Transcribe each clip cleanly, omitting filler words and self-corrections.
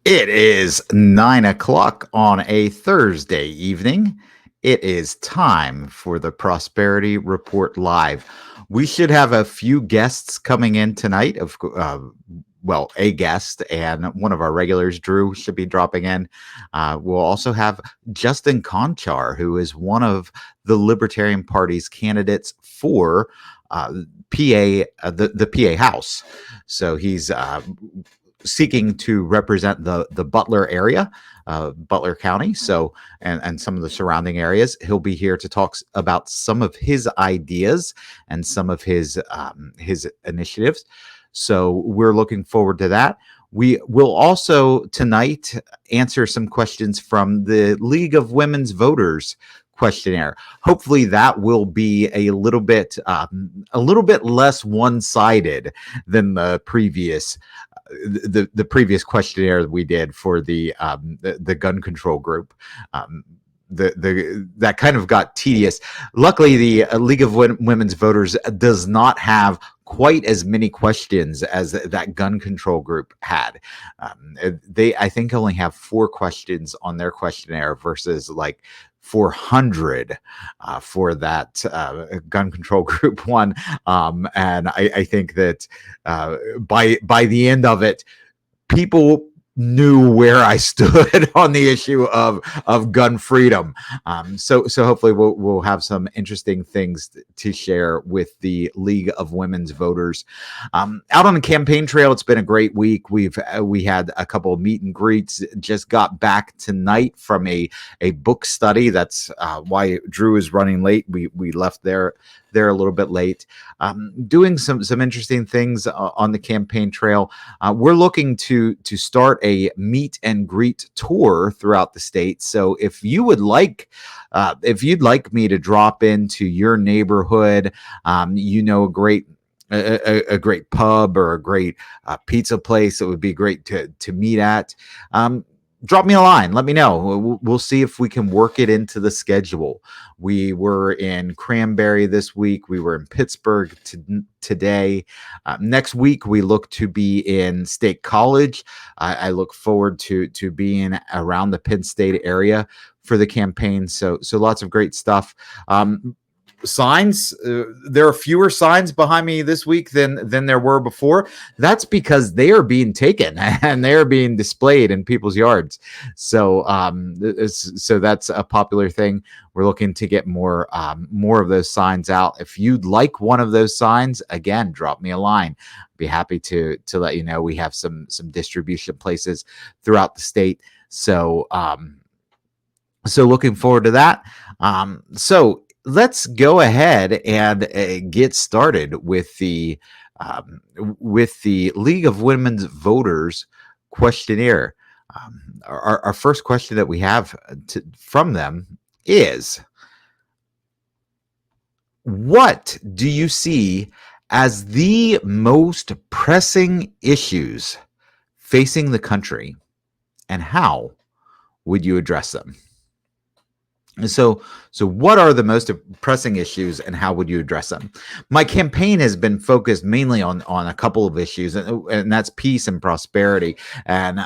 It is 9 o'clock on a Thursday evening. It is time for the Prosperity Report Live. We should have a few guests coming in tonight. A guest and one of our regulars, Drew, should be dropping in. We'll also have Justin Konchar, who is one of the Libertarian Party's candidates for the PA House. So he's seeking to represent the Butler area, Butler County, and some of the surrounding areas. He'll be here to talk about some of his ideas and some of his initiatives. So we're looking forward to that. We will also tonight answer some questions from the League of Women's Voters questionnaire. Hopefully that will be a little bit less one-sided than the previous questionnaire that we did for the gun control group. That kind of got tedious. Luckily, the League of Women's Voters does not have quite as many questions as that gun control group had. They, I think, only have 4 questions on their questionnaire versus like 400 for that gun control group one. And I think that by the end of it, people knew where I stood on the issue of gun freedom. So hopefully we'll have some interesting things to share with the League of Women's Voters. Out on the campaign trail, it's been a great week. We had a couple of meet and greets. Just got back tonight from a book study. That's why Drew is running late. We left there a little bit late, doing some interesting things on the campaign trail. We're looking to start a meet and greet tour throughout the state. So if you'd like me to drop into your neighborhood, a great pub or a great pizza place that would be great to meet at, drop me a line. Let me know. We'll see if we can work it into the schedule. We were in Cranberry this week. We were in Pittsburgh today. Next week, we look to be in State College. I look forward to being around the Penn State area for the campaign. So lots of great stuff. Signs, there are fewer signs behind me this week than there were before. That's because they are being taken and they are being displayed in people's yards. So that's a popular thing. We're looking to get more of those signs out. If you'd like one of those signs, again, drop me a line. I'd be happy to let you know. We have some distribution places throughout the state. So looking forward to that. So let's go ahead and get started with the League of Women's Voters questionnaire. Our first question that we have from them is, what do you see as the most pressing issues facing the country, and how would you address them? So what are the most pressing issues and how would you address them? My campaign has been focused mainly on a couple of issues, and that's peace and prosperity. And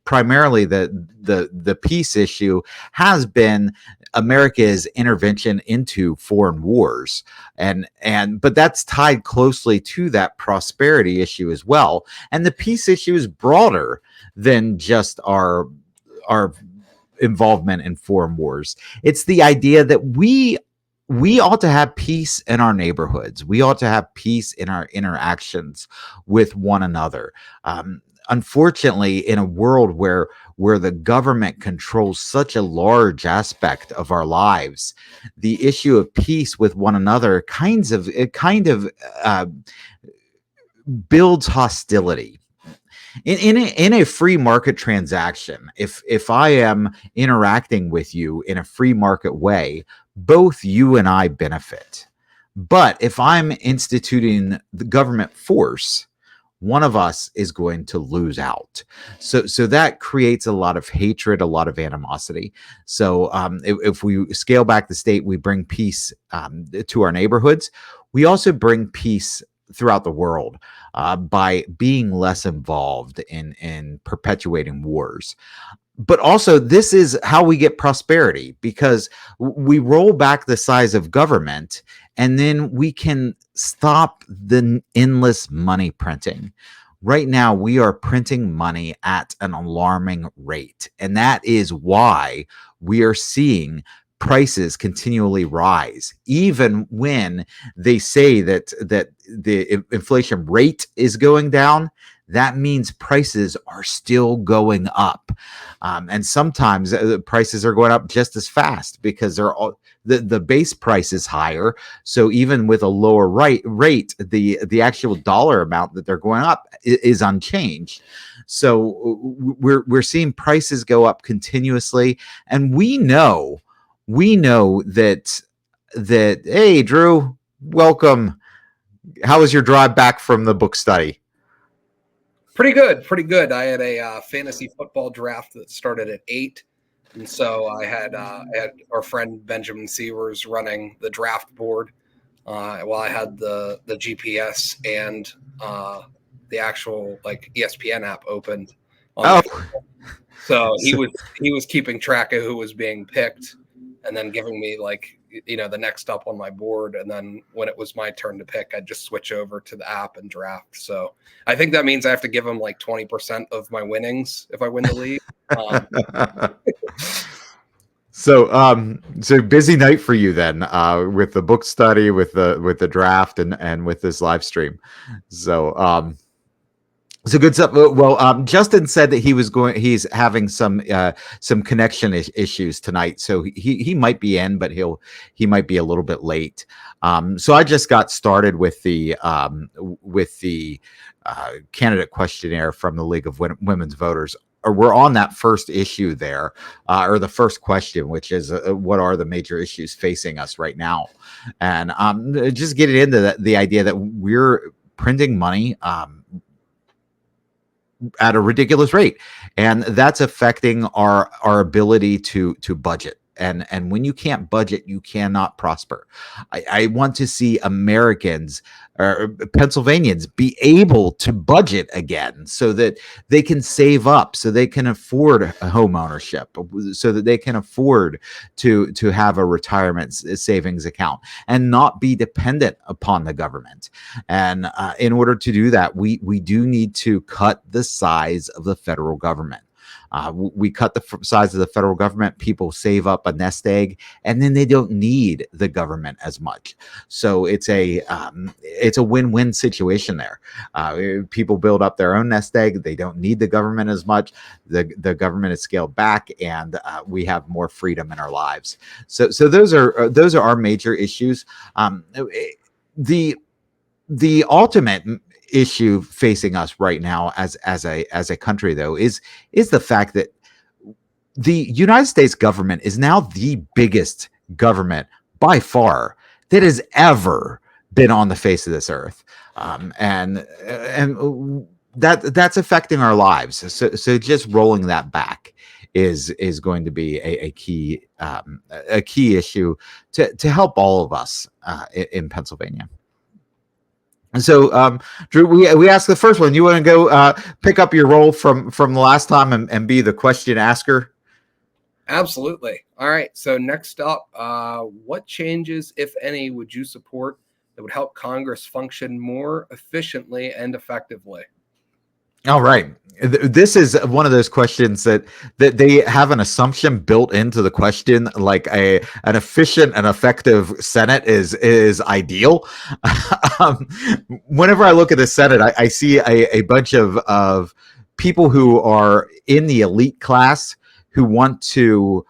primarily the peace issue has been America's intervention into foreign wars. But that's tied closely to that prosperity issue as well. And the peace issue is broader than just our involvement in foreign wars. It's the idea that we ought to have peace in our neighborhoods. We ought to have peace in our interactions with one another. Unfortunately, in a world where the government controls such a large aspect of our lives, the issue of peace with one another kind of builds hostility. In a free market transaction, if I am interacting with you in a free market way, both you and I benefit. But if I'm instituting the government force, one of us is going to lose out. So that creates a lot of hatred, a lot of animosity. So if we scale back the state, we bring peace to our neighborhoods. We also bring peace throughout the world by being less involved in perpetuating wars. But also, this is how we get prosperity, because we roll back the size of government, and then we can stop the endless money printing. Right now, we are printing money at an alarming rate, and that is why we are seeing prices continually rise, even when they say that the inflation rate is going down. That means prices are still going up, and sometimes the prices are going up just as fast, because the base price is higher. So even with a lower rate, the actual dollar amount that they're going up is unchanged. So we're seeing prices go up continuously, and we know that hey, Drew, welcome. How was your drive back from the book study? Pretty good. I had a fantasy football draft that started at 8, and so I had our friend Benjamin Sievers running the draft board while I had the GPS and the actual like ESPN app opened on my phone. So he was keeping track of who was being picked, and then giving me like, you know, the next up on my board. And then when it was my turn to pick, I'd just switch over to the app and draft. So I think that means I have to give him like 20% of my winnings if I win the league. So busy night for you then, with the book study, with the draft, and with this live stream. So good stuff. Well, Justin said that he's having some connection issues tonight, so he might be in, but he might be a little bit late. So I just got started with the candidate questionnaire from the League of Women's Voters. We're on that first issue there, or the first question, which is what are the major issues facing us right now, and just getting into the idea that we're printing money at a ridiculous rate, and that's affecting our ability to budget. And when you can't budget, you cannot prosper. I want to see Americans or Pennsylvanians be able to budget again, so that they can save up, so they can afford a home ownership, so that they can afford to have a retirement savings account and not be dependent upon the government. And in order to do that, we do need to cut the size of the federal government. We cut the size of the federal government, people save up a nest egg, and then they don't need the government as much. So it's a win-win situation there. People build up their own nest egg. They don't need the government as much. The government is scaled back, and we have more freedom in our lives. So those are our major issues. The ultimate issue facing us right now as a country, though, is the fact that the United States government is now the biggest government by far that has ever been on the face of this earth, and that's affecting our lives. So just rolling that back is going to be a key issue to help all of us in Pennsylvania. And so, Drew, we asked the first one. You want to go pick up your role from the last time and be the question asker? Absolutely. All right. So next up, what changes, if any, would you support that would help Congress function more efficiently and effectively? All right. This is one of those questions that they have an assumption built into the question, like an efficient and effective Senate is ideal. Whenever I look at the Senate, I see a bunch of people who are in the elite class who want to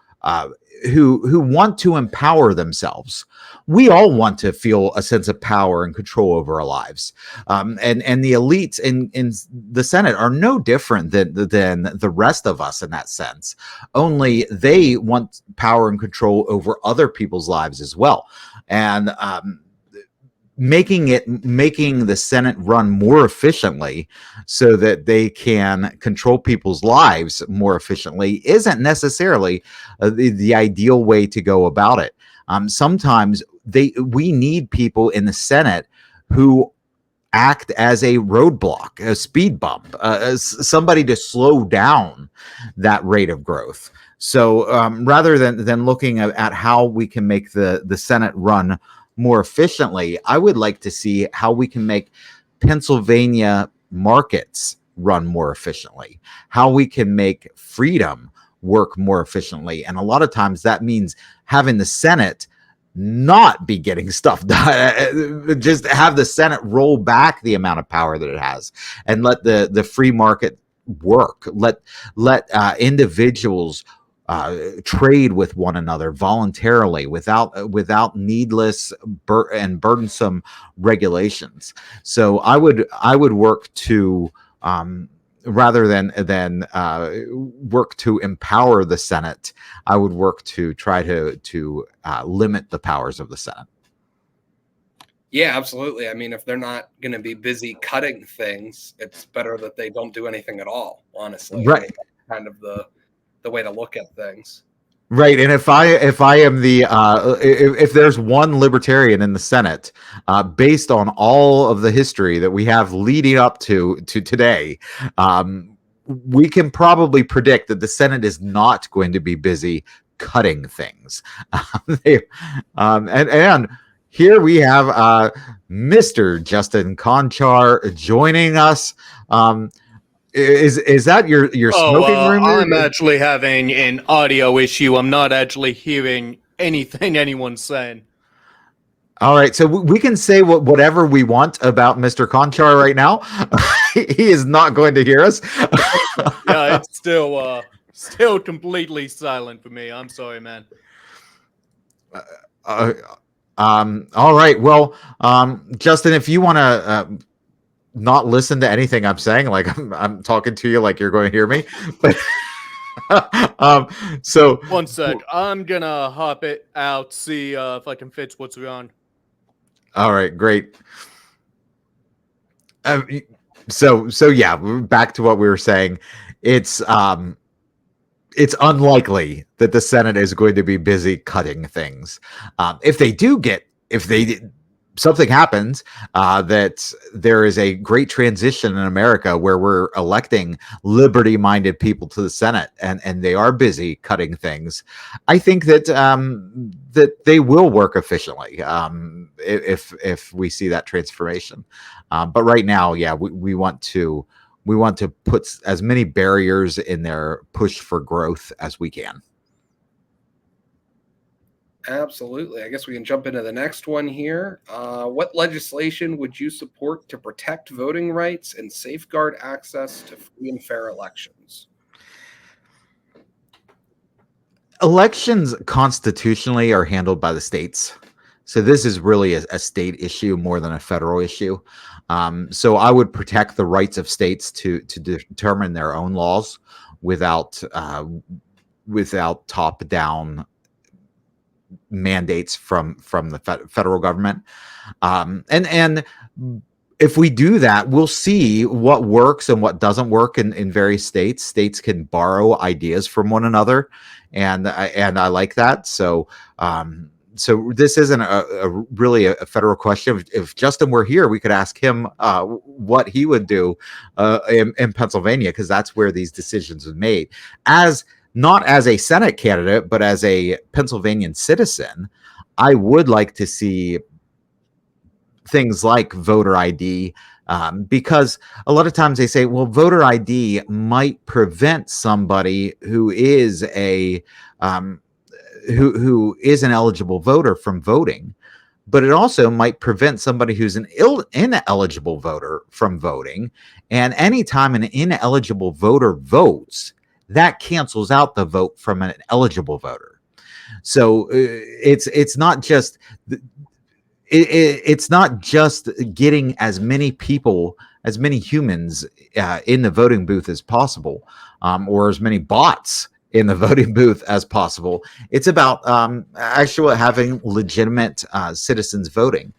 who want to empower themselves. We all want to feel a sense of power and control over our lives, and the elites in the Senate are no different than the rest of us in that sense. Only they want power and control over other people's lives as well, and making the Senate run more efficiently so that they can control people's lives more efficiently isn't necessarily the ideal way to go about it. Sometimes we need people in the Senate who act as a roadblock, a speed bump, as somebody to slow down that rate of growth. So rather than looking at how we can make the Senate run more efficiently, I would like to see how we can make Pennsylvania markets run more efficiently, how we can make freedom work more efficiently. And a lot of times that means having the Senate not be getting stuff done, just have the Senate roll back the amount of power that it has and let the free market work. Let individuals trade with one another voluntarily without needless and burdensome regulations. So I would work to rather than work to empower the Senate, I would work to try to limit the powers of the Senate. Yeah, absolutely. I mean, if they're not going to be busy cutting things, it's better that they don't do anything at all, honestly. Right. I mean, that's kind of the way to look at things. Right, and if I am the if there's one libertarian in the Senate, based on all of the history that we have leading up to today, we can probably predict that the Senate is not going to be busy cutting things. And here we have Mr. Justin Konchar joining us. Is that your smoking room? I'm actually having an audio issue. I'm not actually hearing anything anyone's saying. All right, so we can say whatever we want about Mr. Konchar right now. He is not going to hear us. Yeah, it's still completely silent for me. I'm sorry, man. All right. Well, Justin, if you want to not listen to anything I'm saying, like I'm talking to you like you're going to hear me, but so one sec, I'm gonna hop it out, see if I can fix what's wrong. All right, great. So yeah, back to what we were saying. It's unlikely that the Senate is going to be busy cutting things. If something happens that there is a great transition in America where we're electing liberty-minded people to the Senate and they are busy cutting things, I think that that they will work efficiently if we see that transformation. But right now, yeah, we want to put as many barriers in their push for growth as we can. Absolutely. I guess we can jump into the next one here. What legislation would you support to protect voting rights and safeguard access to free and fair elections? Elections constitutionally are handled by the states. So this is really a state issue more than a federal issue. So I would protect the rights of states to determine their own laws without top-down mandates from the federal government. And if we do that, we'll see what works and what doesn't work in various states. States can borrow ideas from one another, and I like that. So this isn't really a federal question. If Justin were here, we could ask him what he would do in Pennsylvania, because that's where these decisions are made. Not as a Senate candidate, but as a Pennsylvanian citizen, I would like to see things like voter ID, because a lot of times they say, well, voter ID might prevent somebody who is who is an eligible voter from voting, but it also might prevent somebody who's an ineligible voter from voting. And anytime an ineligible voter votes, that cancels out the vote from an eligible voter. So it's not just it's not just getting as many people, as many humans in the voting booth as possible, or as many bots in the voting booth as possible. It's about actually having legitimate citizens voting.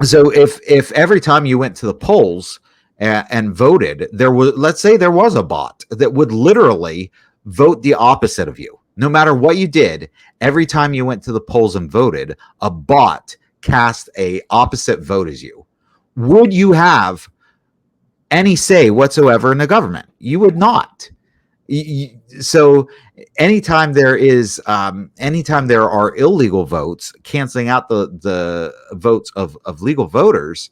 So if every time you went to the polls and voted, let's say there was a bot that would literally vote the opposite of you. No matter what you did, every time you went to the polls and voted, a bot cast a opposite vote as you. would you have any say whatsoever in the government? You would not. So anytime there are illegal votes canceling out the votes of legal voters,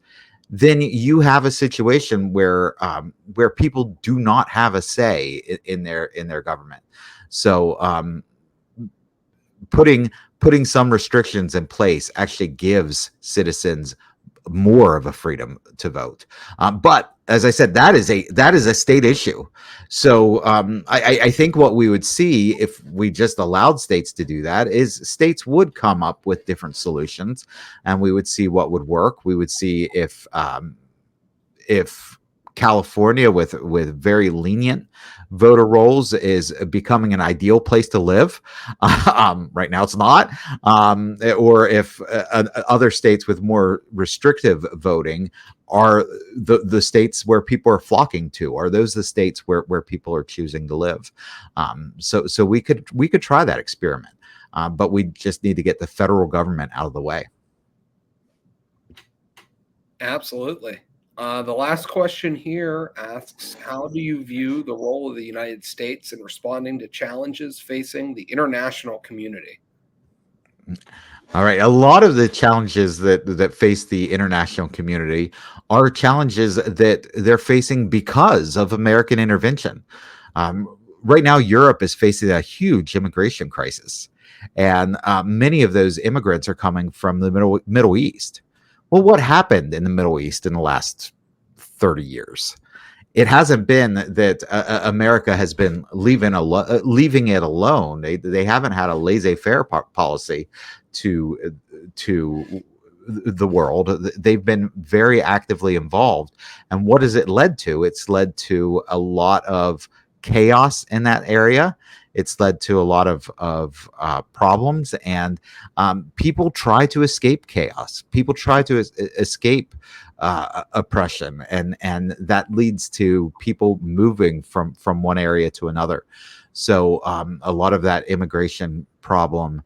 then you have a situation where people do not have a say in their government. So putting some restrictions in place actually gives citizens more of a freedom to vote. But as I said, that is a state issue. So I think what we would see if we just allowed states to do that is states would come up with different solutions, and we would see what would work. We would see if California with very lenient voter rolls is becoming an ideal place to live. Right now it's not. Or if other states with more restrictive voting are the states where people are flocking to. Are those the states where people are choosing to live? So we could try that experiment, but we just need to get the federal government out of the way. Absolutely. The last question here asks, how do you view the role of the United States in responding to challenges facing the international community? All right. A lot of the challenges that face the international community are challenges that they're facing because of American intervention. Right now, Europe is facing a huge immigration crisis, and many of those immigrants are coming from the Middle East. Well, what happened in the Middle East in the last 30 years? It hasn't been that America has been leaving it alone. They haven't had a laissez-faire policy to the world. They've been very actively involved. And what has it led to? It's led to a lot of chaos in that area. It's led to a lot of problems, and people try to escape chaos. People try to escape oppression, and that leads to people moving from one area to another. So a lot of that immigration problem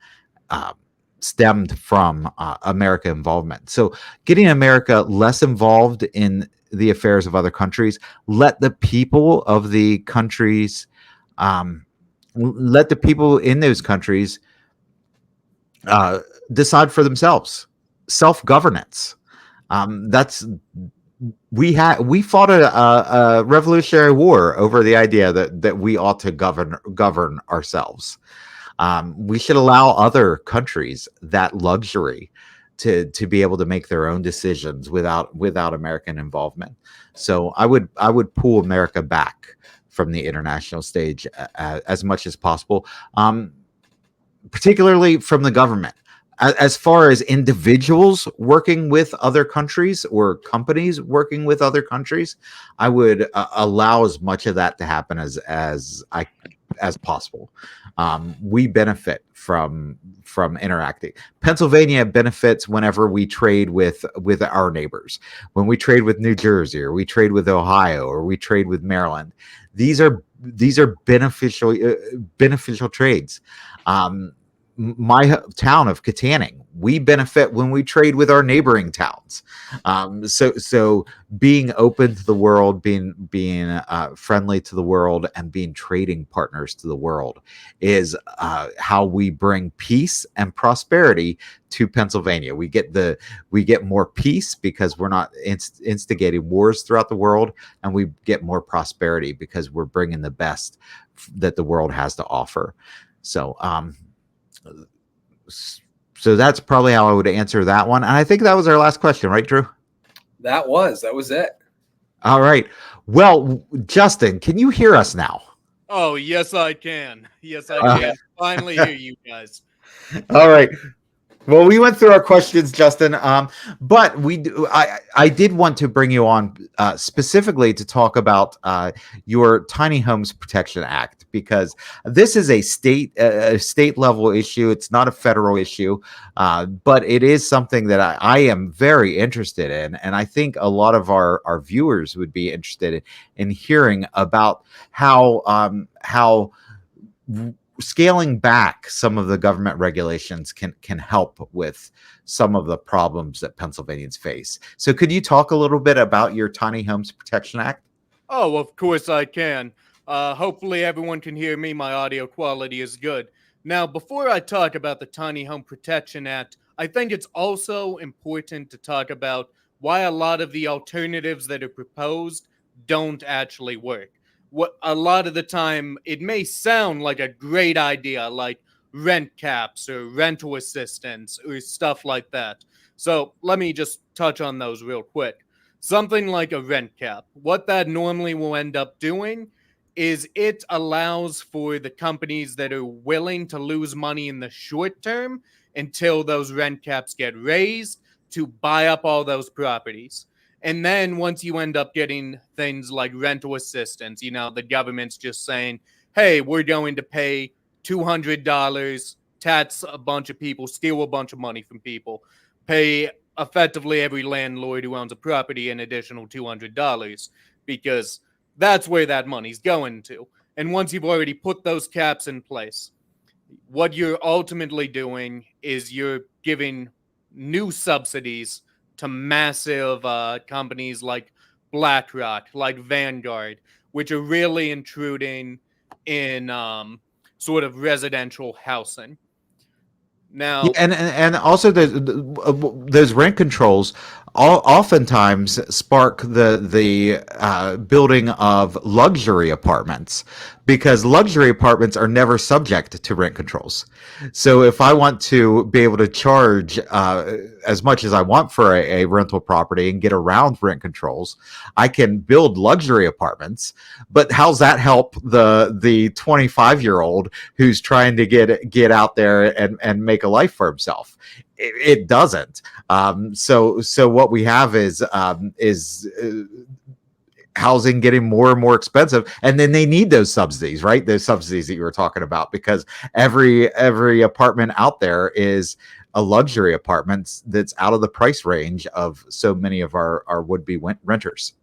stemmed from America involvement. So getting America less involved in the affairs of other countries, let the people of the countries let the people in those countries decide for themselves. Self-governance. We fought a revolutionary war over the idea that we ought to govern ourselves. We should allow other countries that luxury to be able to make their own decisions without American involvement. So I would pull America back from the international stage as much as possible, particularly from the government. As far as individuals working with other countries or companies working with other countries, I would allow as much of that to happen as possible. We benefit from interacting. Pennsylvania benefits whenever we trade with our neighbors. When we trade with New Jersey, or we trade with Ohio, or we trade with Maryland, these are beneficial trades. My town of Katanning, we benefit when we trade with our neighboring towns. So being open to the world, being friendly to the world, and being trading partners to the world is how we bring peace and prosperity to Pennsylvania. We get more peace because we're not instigating wars throughout the world, and we get more prosperity because we're bringing the best that the world has to offer. So that's probably how I would answer that one. And I think that was our last question, right, Drew? That was it. All right. Well, Justin, can you hear us now? Oh, yes, I can. Yes, I can. Finally hear you guys. All right. Well, we went through our questions, Justin, but I did want to bring you on specifically to talk about your Tiny Homes Protection Act, because this is a state level issue. It's not a federal issue, but it is something that I am very interested in, and I think a lot of our viewers would be interested in hearing about how scaling back some of the government regulations can help with some of the problems that Pennsylvanians face. So could you talk a little bit about your Tiny Homes Protection Act? Oh, of course I can. Hopefully everyone can hear me. My audio quality is good. Now, before I talk about the Tiny Home Protection Act, I think it's also important to talk about why a lot of the alternatives that are proposed don't actually work. What a lot of the time it may sound like a great idea, like rent caps or rental assistance or stuff like that. So let me just touch on those real quick. Something like a rent cap. What that normally will end up doing is it allows for the companies that are willing to lose money in the short term until those rent caps get raised to buy up all those properties. And then once you end up getting things like rental assistance, the government's just saying, hey, we're going to pay $200, tax a bunch of people, steal a bunch of money from people, pay effectively every landlord who owns a property an additional $200 because that's where that money's going to. And once you've already put those caps in place, what you're ultimately doing is you're giving new subsidies to massive companies like BlackRock, like Vanguard, which are really intruding in sort of residential housing. Yeah, Now, and also those rent controls oftentimes spark the building of luxury apartments, because luxury apartments are never subject to rent controls. So if I want to be able to charge as much as I want for a rental property and get around rent controls, I can build luxury apartments. But how's that help the 25-year-old who's trying to get out there and make a life for himself? It doesn't. So what we have is housing getting more and more expensive, and then they need those subsidies, right? Those subsidies that you were talking about, because every apartment out there is a luxury apartment that's out of the price range of so many of our would-be renters.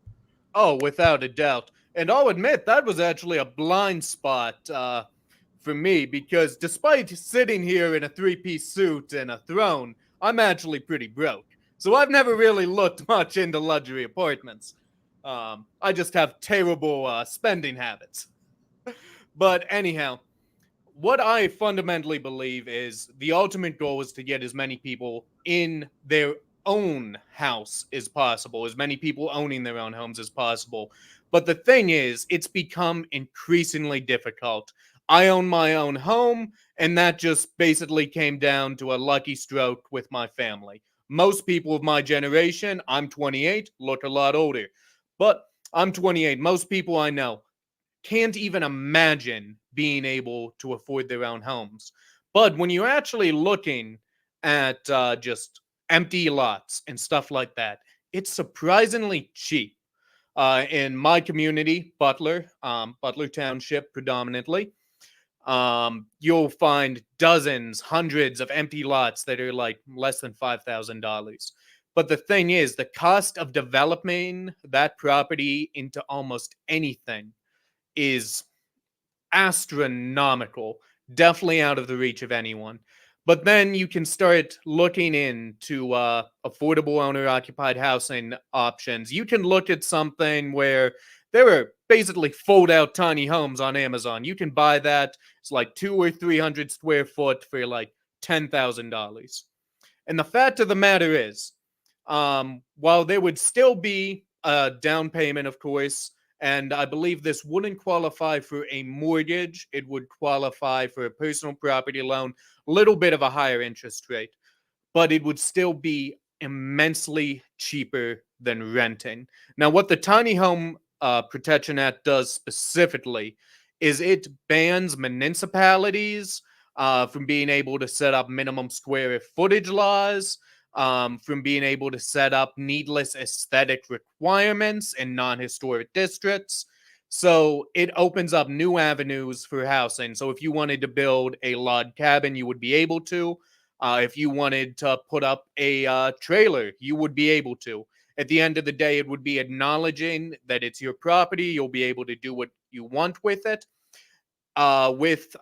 oh, without a doubt. And I'll admit that was actually a blind spot for me because despite sitting here in a three-piece suit and a throne, I'm actually pretty broke. So I've never really looked much into luxury apartments. I just have terrible spending habits. But anyhow, what I fundamentally believe is the ultimate goal is to get as many people in their own house as possible, as many people owning their own homes as possible. But the thing is, it's become increasingly difficult. I own my own home, and that just basically came down to a lucky stroke with my family. Most people of my generation, I'm 28, look a lot older, but I'm 28. Most people I know can't even imagine being able to afford their own homes. But when you're actually looking at just empty lots and stuff like that, it's surprisingly cheap. In my community, Butler Township predominantly, you'll find dozens, hundreds of empty lots that are like less than $5,000. But the thing is, the cost of developing that property into almost anything is astronomical, definitely out of the reach of anyone. But then you can start looking into affordable owner-occupied housing options. You can look at something where there are basically fold-out tiny homes on Amazon. You can buy that. It's like 200 or 300 square foot for like $10,000. And the fact of the matter is, while there would still be a down payment, of course, and I believe this wouldn't qualify for a mortgage, it would qualify for a personal property loan, a little bit of a higher interest rate, but it would still be immensely cheaper than renting. Now, what the Tiny Home Protection Act does specifically is it bans municipalities from being able to set up minimum square footage laws, from being able to set up needless aesthetic requirements in non-historic districts. So it opens up new avenues for housing. So if you wanted to build a log cabin, you would be able to. If you wanted to put up a trailer, you would be able to. At the end of the day, it would be acknowledging that it's your property. You'll be able to do what you want with it. with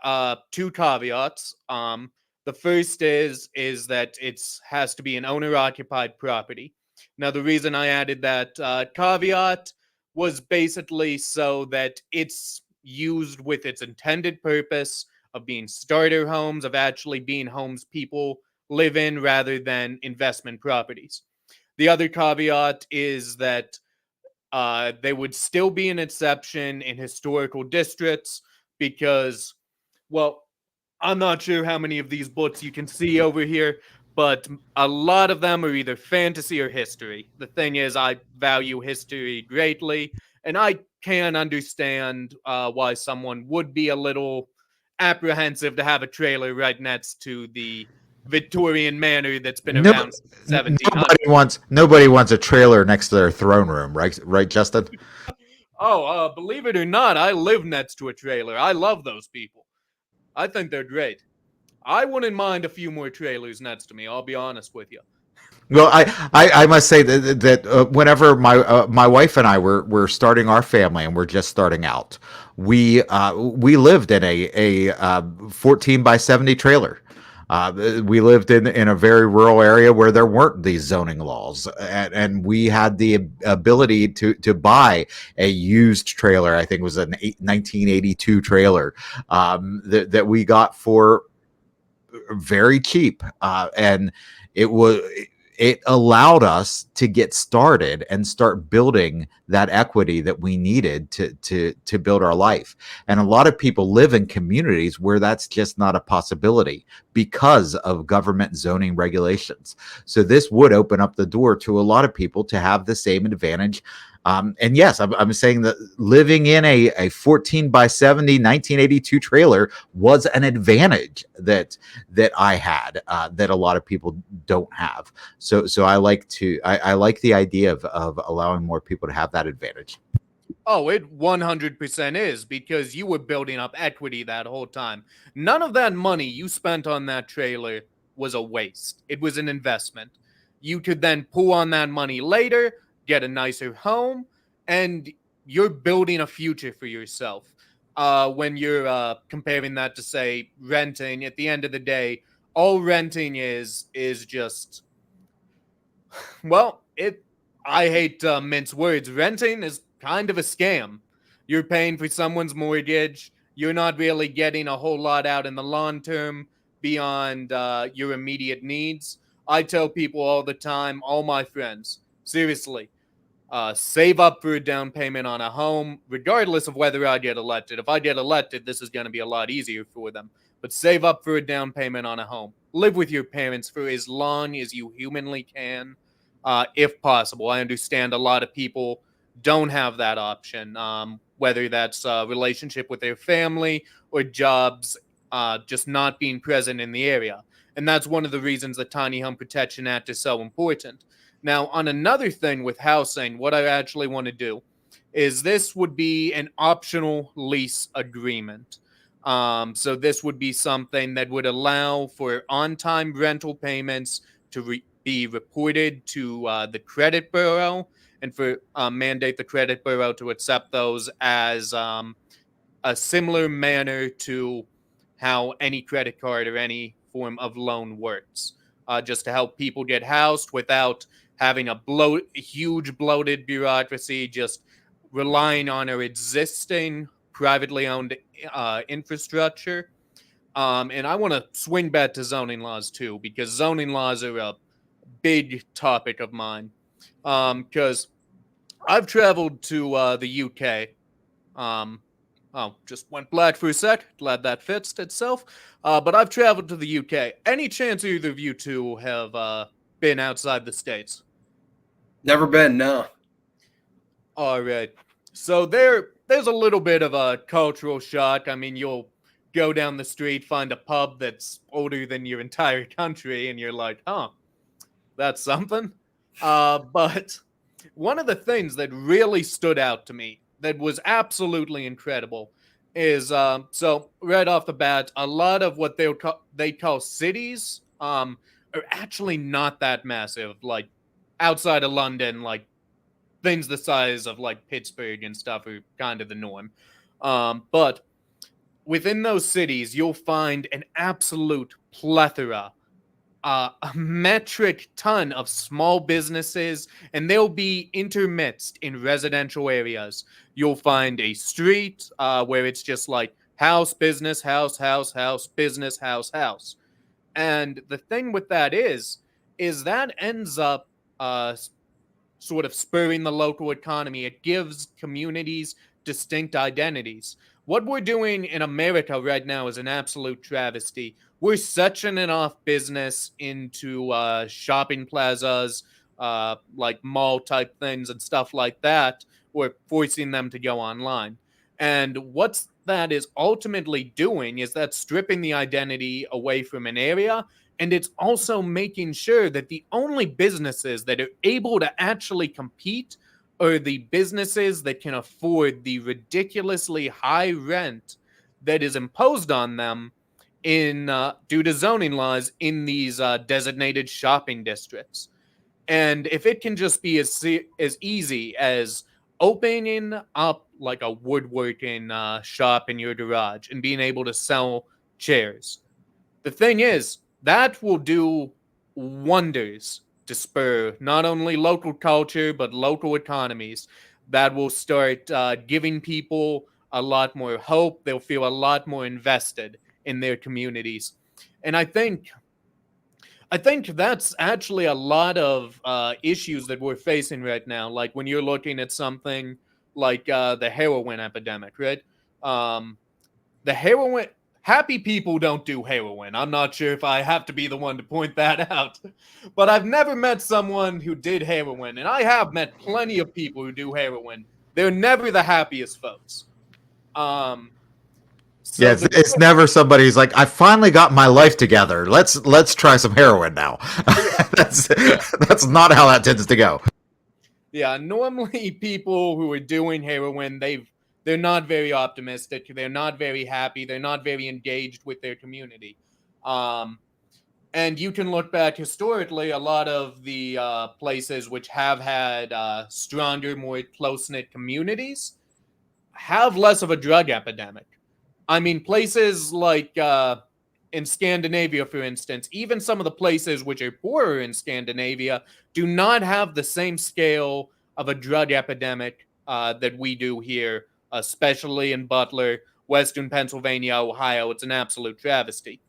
two caveats. The first is that it has to be an owner-occupied property. Now, the reason I added that caveat was basically so that it's used with its intended purpose of being starter homes, of actually being homes people live in rather than investment properties. The other caveat is that they would still be an exception in historical districts because, well, I'm not sure how many of these books you can see over here, but a lot of them are either fantasy or history. The thing is, I value history greatly, and I can understand why someone would be a little apprehensive to have a trailer right next to the Victorian manor that's been No, around since 1700. nobody wants a trailer next to their throne room, right? Right, Justin? Oh, believe it or not, I live next to a trailer. I love those people. I think they're great. I wouldn't mind a few more trailers next to me, I'll be honest with you. Well, I must say that whenever my wife and I were starting our family and we're just starting out, we lived in a 14 by 70 trailer. We lived in a very rural area where there weren't these zoning laws, and we had the ability to buy a used trailer. I think it was an 1982 trailer that we got for very cheap, and it was it allowed us to get started and start building that equity that we needed to build our life. And a lot of people live in communities where that's just not a possibility because of government zoning regulations. So this would open up the door to a lot of people to have the same advantage. And yes, I'm saying that living in a 14 by 70 1982 trailer was an advantage that I had that a lot of people don't have. So I like the idea of allowing more people to have that advantage. Oh, it 100% is because you were building up equity that whole time. None of that money you spent on that trailer was a waste. It was an investment. You could then pull on that money later, get a nicer home, and you're building a future for yourself. When you're comparing that to, say, renting, at the end of the day, all renting is just, well, it. I hate mince words. Renting is kind of a scam. You're paying for someone's mortgage. You're not really getting a whole lot out in the long term beyond your immediate needs. I tell people all the time, all my friends, seriously, save up for a down payment on a home, regardless of whether I get elected. If I get elected, this is going to be a lot easier for them. But save up for a down payment on a home. Live with your parents for as long as you humanly can, if possible. I understand a lot of people don't have that option, whether that's a relationship with their family or jobs, just not being present in the area. And that's one of the reasons the Tiny Home Protection Act is so important. Now, on another thing with housing, what I actually want to do is this would be an optional lease agreement. So this would be something that would allow for on-time rental payments to be reported to the credit bureau and for mandate the credit bureau to accept those as a similar manner to how any credit card or any form of loan works, just to help people get housed without having a huge bloated bureaucracy, just relying on our existing privately owned infrastructure. And I want to swing back to zoning laws too, because zoning laws are a big topic of mine. Because I've traveled to the UK. Just went black for a sec. Glad that fixed itself. But I've traveled to the UK. Any chance either of you two have been outside the States? Never been, no. All right. So there's a little bit of a cultural shock. I mean, you'll go down the street, find a pub that's older than your entire country, and you're like, huh, that's something. But one of the things that really stood out to me that was absolutely incredible is so right off the bat, a lot of what they call cities are actually not that massive. Like outside of London, like things the size of like Pittsburgh and stuff are kind of the norm. But within those cities, you'll find an absolute plethora, a metric ton of small businesses, and they'll be intermixed in residential areas. You'll find a street where it's just like house, business, house, house, house, business, house, house. And the thing with that is that ends up sort of spurring the local economy. It gives communities distinct identities. What we're doing in America right now is an absolute travesty. We're sectioning off business into shopping plazas, like mall type things and stuff like that. We're forcing them to go online. And what's that is ultimately doing is that stripping the identity away from an area, and it's also making sure that the only businesses that are able to actually compete are the businesses that can afford the ridiculously high rent that is imposed on them in due to zoning laws in these designated shopping districts. And if it can just be as easy as opening up like a woodworking shop in your garage and being able to sell chairs, the thing is, that will do wonders to spur not only local culture, but local economies. That will start giving people a lot more hope. They'll feel a lot more invested in their communities. And I think that's actually a lot of issues that we're facing right now. Like when you're looking at something like the heroin epidemic, right? The heroin, happy people don't do heroin. I'm not sure if I have to be the one to point that out, but I've never met someone who did heroin, and I have met plenty of people who do heroin. They're never the happiest folks. Um, Yeah, so it's never somebody's like, I finally got my life together. Let's try some heroin now. That's not how that tends to go. Yeah, normally people who are doing heroin, they're not very optimistic, they're not very happy, they're not very engaged with their community. And you can look back historically, a lot of the places which have had stronger, more close-knit communities have less of a drug epidemic. I mean, places like in Scandinavia, for instance, even some of the places which are poorer in Scandinavia do not have the same scale of a drug epidemic that we do here, especially in Butler, Western Pennsylvania, Ohio. It's an absolute travesty.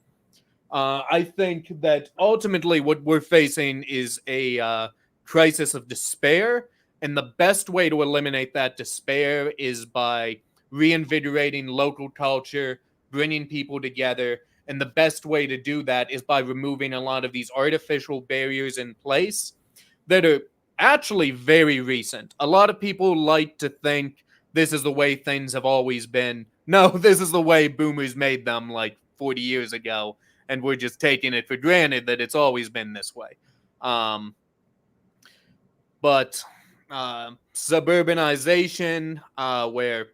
I think that ultimately what we're facing is a crisis of despair, and the best way to eliminate that despair is by reinvigorating local culture, bringing people together. And the best way to do that is by removing a lot of these artificial barriers in place that are actually very recent. A lot of people like to think this is the way things have always been. No, this is the way boomers made them like 40 years ago, and we're just taking it for granted that it's always been this way. But suburbanization, where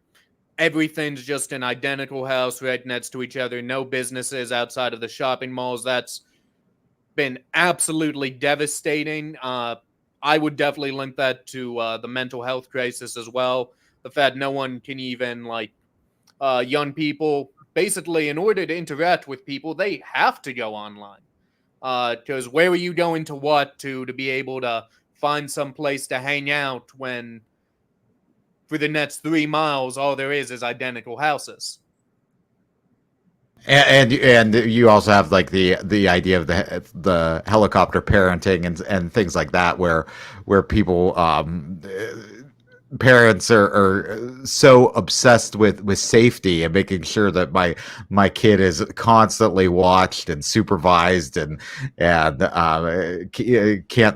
everything's just an identical house right next to each other, no businesses outside of the shopping malls, that's been absolutely devastating. I would definitely link that to the mental health crisis as well. The fact no one can even, like, young people, basically, in order to interact with people, they have to go online. Because where are you going to what to be able to find some place to hang out when for the next 3 miles all there is identical houses? And you also have like the idea of the helicopter parenting and things like that, where people parents are so obsessed with safety and making sure that my kid is constantly watched and supervised and can't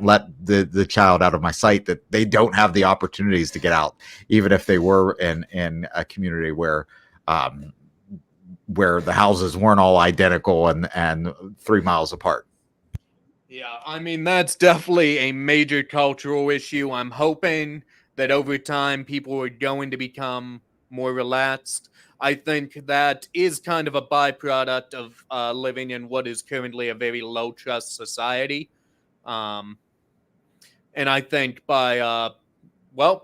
let the child out of my sight, that they don't have the opportunities to get out, even if they were in a community where the houses weren't all identical and 3 miles apart. Yeah, I mean, that's definitely a major cultural issue. I'm hoping that over time people are going to become more relaxed. I think that is kind of a byproduct of living in what is currently a very low trust society. Um, and I think by,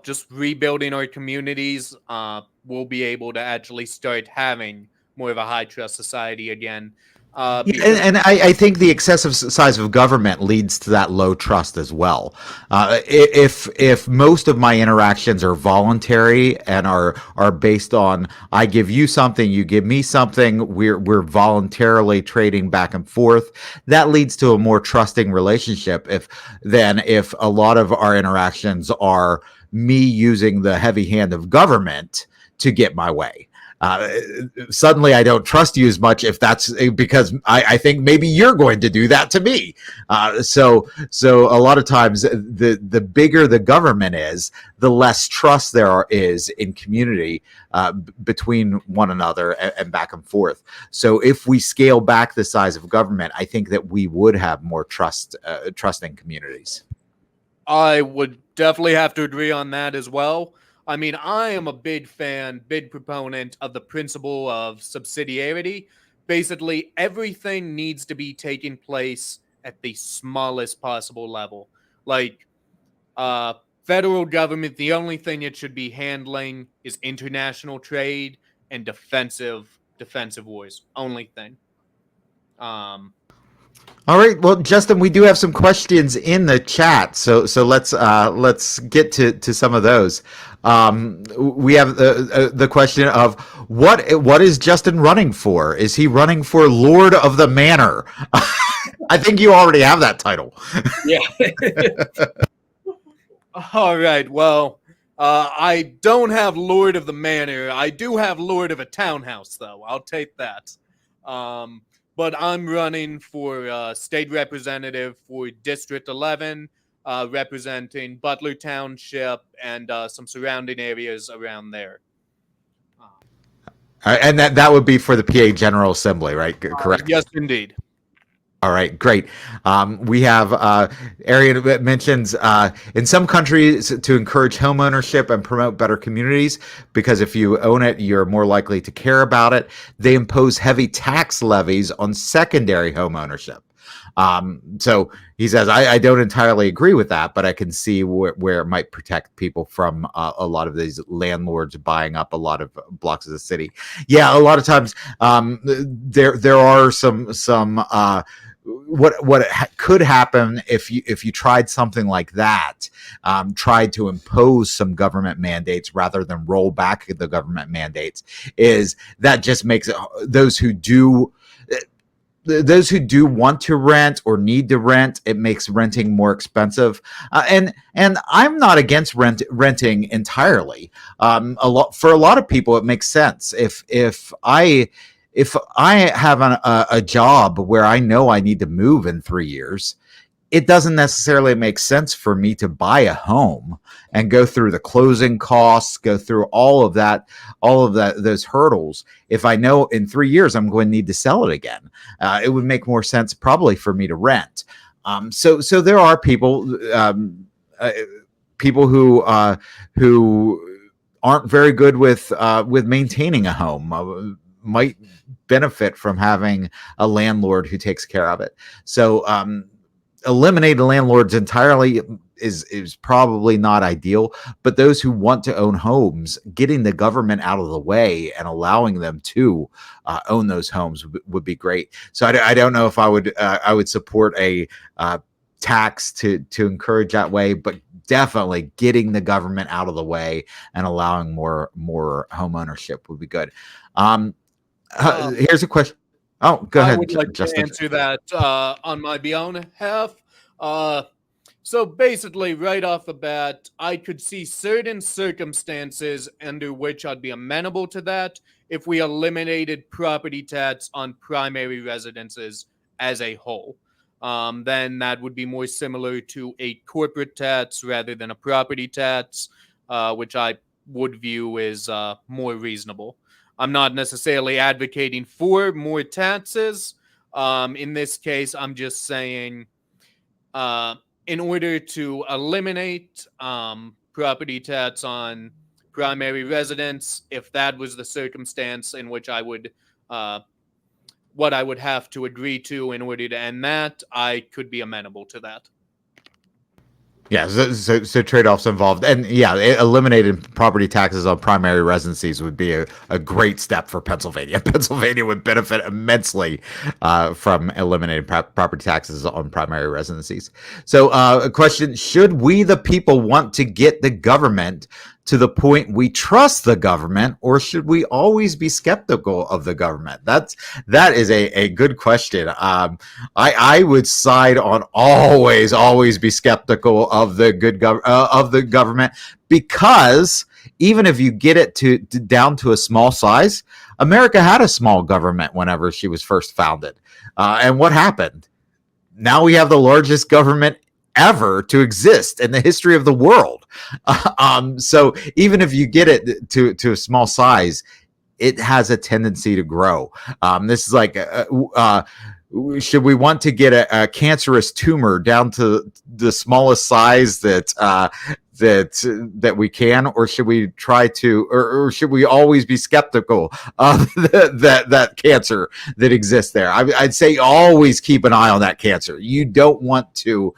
just rebuilding our communities, we'll be able to actually start having more of a high trust society again. And I think the excessive size of government leads to that low trust as well. If most of my interactions are voluntary and are based on I give you something, you give me something, we're voluntarily trading back and forth, that leads to a more trusting relationship. If a lot of our interactions are me using the heavy hand of government to get my way. Suddenly I don't trust you as much if that's because I think maybe you're going to do that to me. So a lot of times the bigger the government is, the less trust is in community between one another and back and forth. So if we scale back the size of government, I think that we would have more trusting communities. I would definitely have to agree on that as well. I mean, I am a big proponent of the principle of subsidiarity. Basically, everything needs to be taking place at the smallest possible level. Like, federal government, the only thing it should be handling is international trade and defensive wars. Only thing. All right, well, Justin, we do have some questions in the chat, so let's get to some of those. We have the question of what is Justin running for? Is he running for Lord of the Manor? I think you already have that title. Yeah. All right. Well, I don't have Lord of the Manor. I do have Lord of a Townhouse, though. I'll take that. But I'm running for state representative for District 11, representing Butler Township and some surrounding areas around there. And that would be for the PA General Assembly, right? Correct? Yes, indeed. All right, great. We have Arian mentions in some countries to encourage home ownership and promote better communities, because if you own it, you're more likely to care about it. They impose heavy tax levies on secondary home ownership. So he says, I don't entirely agree with that, but I can see where it might protect people from a lot of these landlords buying up a lot of blocks of the city. Yeah, a lot of times there are some what could happen if you tried something like that, tried to impose some government mandates rather than roll back the government mandates, is that just makes it those who do want to rent or need to rent, it makes renting more expensive. And I'm not against renting entirely. A lot of people, it makes sense. If I have a job where I know I need to move in 3 years, it doesn't necessarily make sense for me to buy a home and go through the closing costs, go through all of those hurdles. If I know in 3 years I'm going to need to sell it again, it would make more sense probably for me to rent. So there are people who aren't very good with maintaining a home, might benefit from having a landlord who takes care of it. So eliminate landlords entirely is probably not ideal, but those who want to own homes, getting the government out of the way and allowing them to own those homes would be great. So I don't know if I would support a tax to encourage that way, but definitely getting the government out of the way and allowing more home ownership would be good. Here's a question. Oh, go ahead. I would like Justin. to answer that on my own behalf. So basically, right off the bat, I could see certain circumstances under which I'd be amenable to that if we eliminated property tax on primary residences as a whole. Then that would be more similar to a corporate tax rather than a property tax, which I would view as more reasonable. I'm not necessarily advocating for more taxes. In this case, I'm just saying in order to eliminate property tax on primary residence, if that was the circumstance in which I would, what I would have to agree to in order to end that, I could be amenable to that. Yeah, so trade-offs involved, and yeah, eliminating property taxes on primary residencies would be a great step for Pennsylvania. Pennsylvania would benefit immensely from eliminating property taxes on primary residencies. So, a question: should we, the people, want to get the government to the point we trust the government, or should we always be skeptical of the government? That is a good question. I would side on always be skeptical of the of the government, because even if you get it to down to a small size, America had a small government whenever she was first founded, and what happened? Now we have the largest government ever to exist in the history of the world. So even if you get it to a small size, it has a tendency to grow. This is like, should we want to get a cancerous tumor down to the smallest size that we can, or should we try to, or should we always be skeptical of that cancer that exists there? I'd say always keep an eye on that cancer. You don't want to,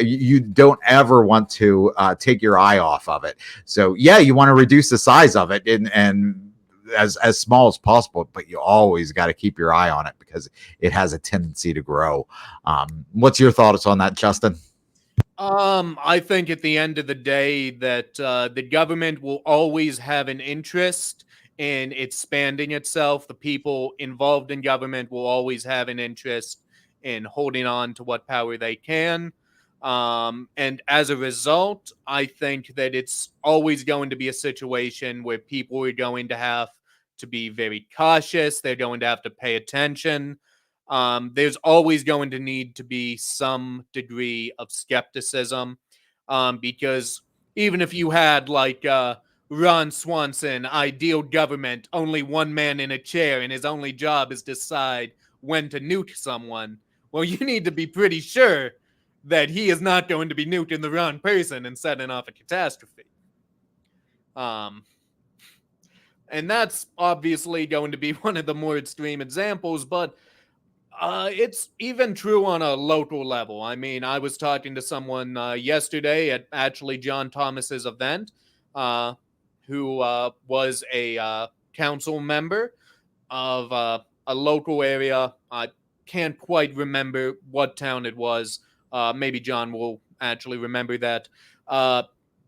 you don't ever want to take your eye off of it. So yeah, you want to reduce the size of it and as small as possible, but you always got to keep your eye on it because it has a tendency to grow. What's your thoughts on that, Justin? I think at the end of the day that the government will always have an interest in expanding itself. The people involved in government will always have an interest in holding on to what power they can. And as a result, I think that it's always going to be a situation where people are going to have to be very cautious. They're going to have to pay attention. There's always going to need to be some degree of skepticism, because even if you had like Ron Swanson, ideal government, only one man in a chair, and his only job is to decide when to nuke someone, well, you need to be pretty sure that he is not going to be nuking the wrong person and setting off a catastrophe. And that's obviously going to be one of the more extreme examples, but it's even true on a local level. I mean, I was talking to someone yesterday at actually John Thomas's event, who was a council member of a local area. I can't quite remember what town it was. Maybe John will actually remember that.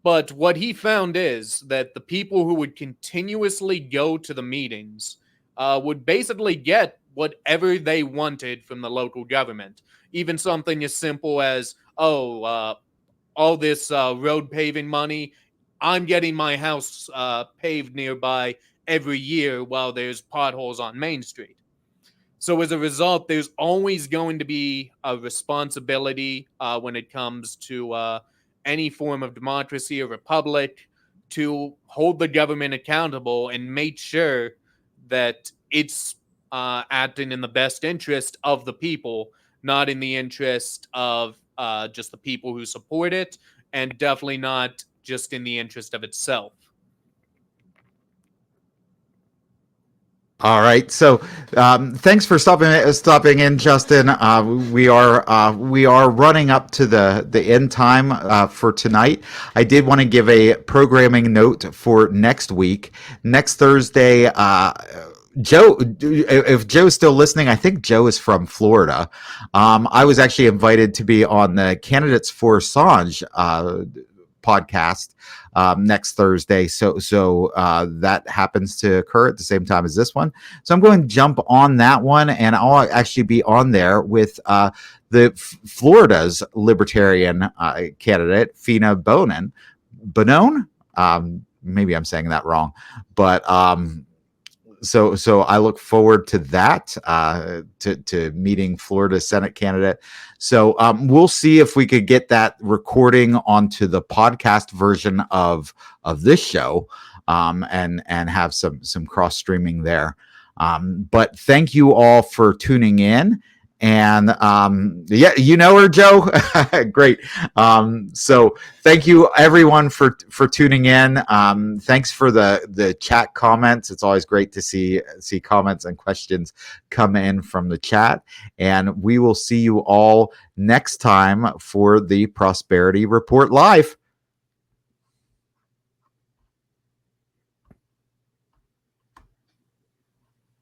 But what he found is that the people who would continuously go to the meetings would basically get whatever they wanted from the local government. Even something as simple as, all this road paving money, I'm getting my house paved nearby every year while there's potholes on Main Street. So as a result, there's always going to be a responsibility when it comes to any form of democracy or republic to hold the government accountable and make sure that it's acting in the best interest of the people, not in the interest of just the people who support it, and definitely not just in the interest of itself. All right. So, thanks for stopping in, Justin. We are running up to the end time for tonight. I did want to give a programming note for next week. Next Thursday, Joe, if Joe's still listening, I think Joe is from Florida. I was actually invited to be on the Candidates for Assange podcast next Thursday. So that happens to occur at the same time as this one. So I'm going to jump on that one, and I'll actually be on there with the Florida's Libertarian candidate, Fina Bonone. Maybe I'm saying that wrong, but so I look forward to that, to meeting Florida Senate candidate. So we'll see if we could get that recording onto the podcast version of this show, and have some cross streaming there. But thank you all for tuning in. And yeah, you know her, Joe. Great. So thank you everyone for tuning in. Thanks for the chat comments. It's always great to see comments and questions come in from the chat. And we will see you all next time for the Prosperity Report Live.